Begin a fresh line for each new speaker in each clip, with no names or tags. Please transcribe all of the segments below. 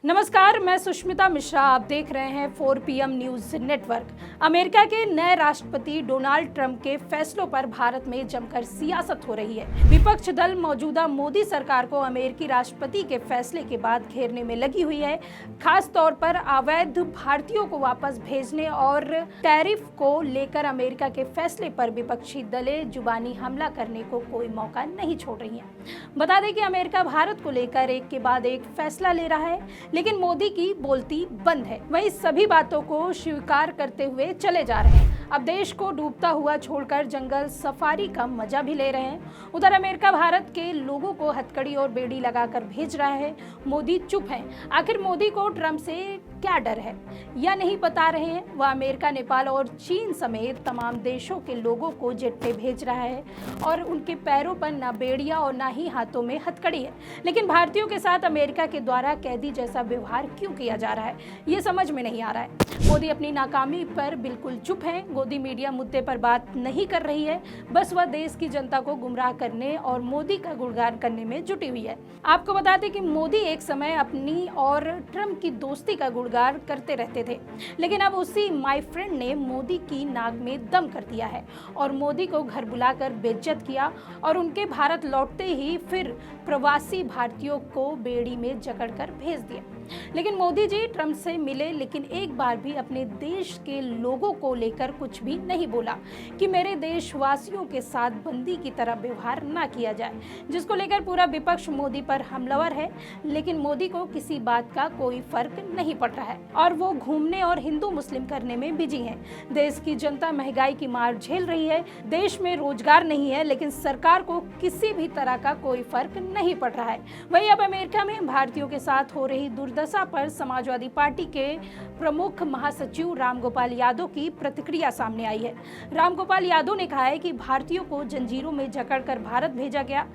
नमस्कार, मैं सुष्मिता मिश्रा। आप देख रहे हैं 4 PM न्यूज नेटवर्क। अमेरिका के नए राष्ट्रपति डोनाल्ड ट्रंप के फैसलों पर भारत में जमकर सियासत हो रही है। विपक्ष दल मौजूदा मोदी सरकार को अमेरिकी राष्ट्रपति के फैसले के बाद घेरने में लगी हुई है। खास तौर पर अवैध भारतीयों को वापस भेजने और टैरिफ को लेकर अमेरिका के फैसले पर विपक्षी दलें जुबानी हमला करने को कोई मौका नहीं छोड़ रही हैं। बता दें कि अमेरिका भारत को लेकर एक के बाद एक फैसला ले रहा है, लेकिन मोदी की बोलती बंद है। वही सभी बातों को स्वीकार करते हुए चले जा रहे हैं। अब देश को डूबता हुआ छोड़कर जंगल सफारी का मजा भी ले रहे हैं। उधर अमेरिका भारत के लोगों को हथकड़ी और बेड़ी लगाकर भेज रहा है। मोदी चुप हैं। आखिर मोदी को ट्रंप से क्या डर है या नहीं बता रहे हैं। वह अमेरिका, नेपाल और चीन समेत तमाम देशों के लोगों को जेट पे भेज रहा है और उनके पैरों पर ना बेड़ियां और ना ही हाथों में हथकड़ी है। लेकिन भारतीयों के साथ अमेरिका के द्वारा कैदी जैसा व्यवहार क्यों किया जा रहा है, ये समझ में नहीं आ रहा है। मोदी अपनी नाकामी पर बिल्कुल चुप है। मोदी मीडिया मुद्दे पर बात नहीं कर रही है, बस वह देश की जनता को गुमराह करने और मोदी का गुणगान करने में जुटी हुई है। आपको बता दें कि मोदी एक समय अपनी और ट्रंप की दोस्ती का गुणगान करते रहते थे, लेकिन अब उसी माय फ्रेंड ने मोदी की नाक में दम कर दिया है और मोदी को घर बुलाकर बेइज्जत किया और उनके भारत लौटते ही फिर प्रवासी भारतीयों को बेड़ी में जकड़कर भेज दिया। लेकिन मोदी जी ट्रंप से मिले, लेकिन एक बार भी अपने देश के लोगों को लेकर कुछ भी नहीं बोला कि मेरे देशवासियों के साथ बंदी की तरह व्यवहार ना किया जाए, जिसको लेकर पूरा विपक्ष मोदी पर हमलावर है। लेकिन मोदी को किसी बात का कोई फर्क नहीं पड़ रहा है और वो घूमने और हिंदू मुस्लिम करने में बिजी हैं। देश की जनता महंगाई की मार झेल रही है, देश में रोजगार नहीं है, लेकिन सरकार को किसी भी तरह का कोई फर्क नहीं पड़ रहा है। वहीं अब अमेरिका में भारतीयों के साथ हो रही दुर्दशा पर समाजवादी पार्टी के प्रमुख महासचिव रामगोपाल यादव की प्रतिक्रिया सामने आई है। रामगोपाल यादव ने कहा है कि भारतीयों को जंजीरों में जकड़कर भारत भेजा गया।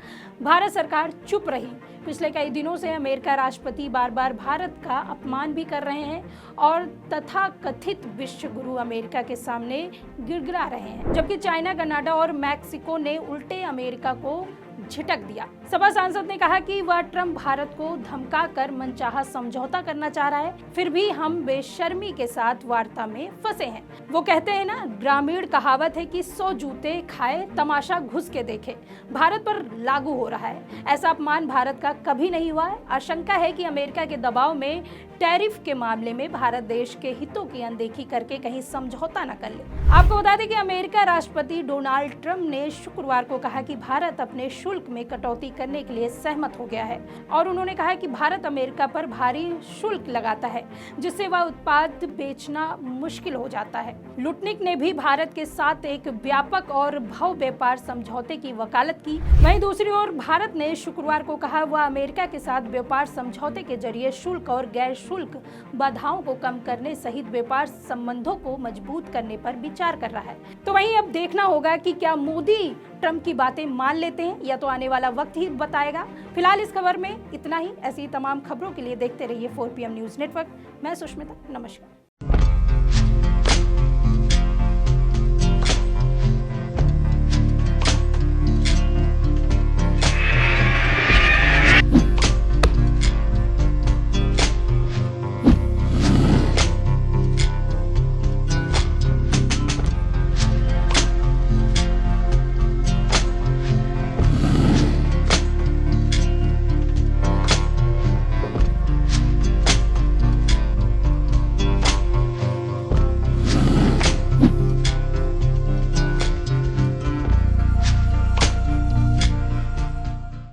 भारत सरकार चुप रही। पिछले कई दिनों से अमेरिका राष्ट्रपति बार बार भारत का अपमान भी कर रहे हैं और तथाकथित विश्व गुरु अमेरिका के सामने गिड़गिड़ा रहे हैं, जबकि चाइना, कनाडा और मैक्सिको ने उल्टे अमेरिका को झिटक दिया। सपा सांसद ने कहा कि वह ट्रंप भारत को धमकाकर मनचाहा समझौता करना चाह रहा है, फिर भी हम बेशर्मी के साथ वार्ता में फंसे हैं। वो कहते हैं ना, ग्रामीण कहावत है कि 100 जूते खाए तमाशा घुस के देखे। भारत पर लागू हो रहा है। ऐसा अपमान भारत का कभी नहीं हुआ है। आशंका है कि अमेरिका के दबाव में टैरिफ के मामले में भारत देश के हितों की अनदेखी करके कहीं समझौता न कर ले। आपको बता दें कि अमेरिका राष्ट्रपति डोनाल्ड ट्रंप ने शुक्रवार को कहा कि भारत अपने शुल्क में कटौती करने के लिए सहमत हो गया है और उन्होंने कहा कि भारत अमेरिका पर भारी शुल्क लगाता है, जिससे वह उत्पाद बेचना मुश्किल हो जाता है। लुटनिक ने भी भारत के साथ एक व्यापक और भव्य व्यापार समझौते की वकालत की। वहीं दूसरी ओर भारत ने शुक्रवार को कहा वह अमेरिका के साथ व्यापार समझौते के जरिए शुल्क और गैर शुल्क बाधाओं को कम करने सहित व्यापार संबंधों को मजबूत करने पर विचार कर रहा है। तो वहीं अब देखना होगा कि क्या मोदी ट्रंप की बातें मान लेते हैं या तो आने वाला वक्त ही बताएगा। फिलहाल इस खबर में इतना ही। ऐसी तमाम खबरों के लिए देखते रहिए 4 PM न्यूज नेटवर्क। मैं सुष्मिता, नमस्कार।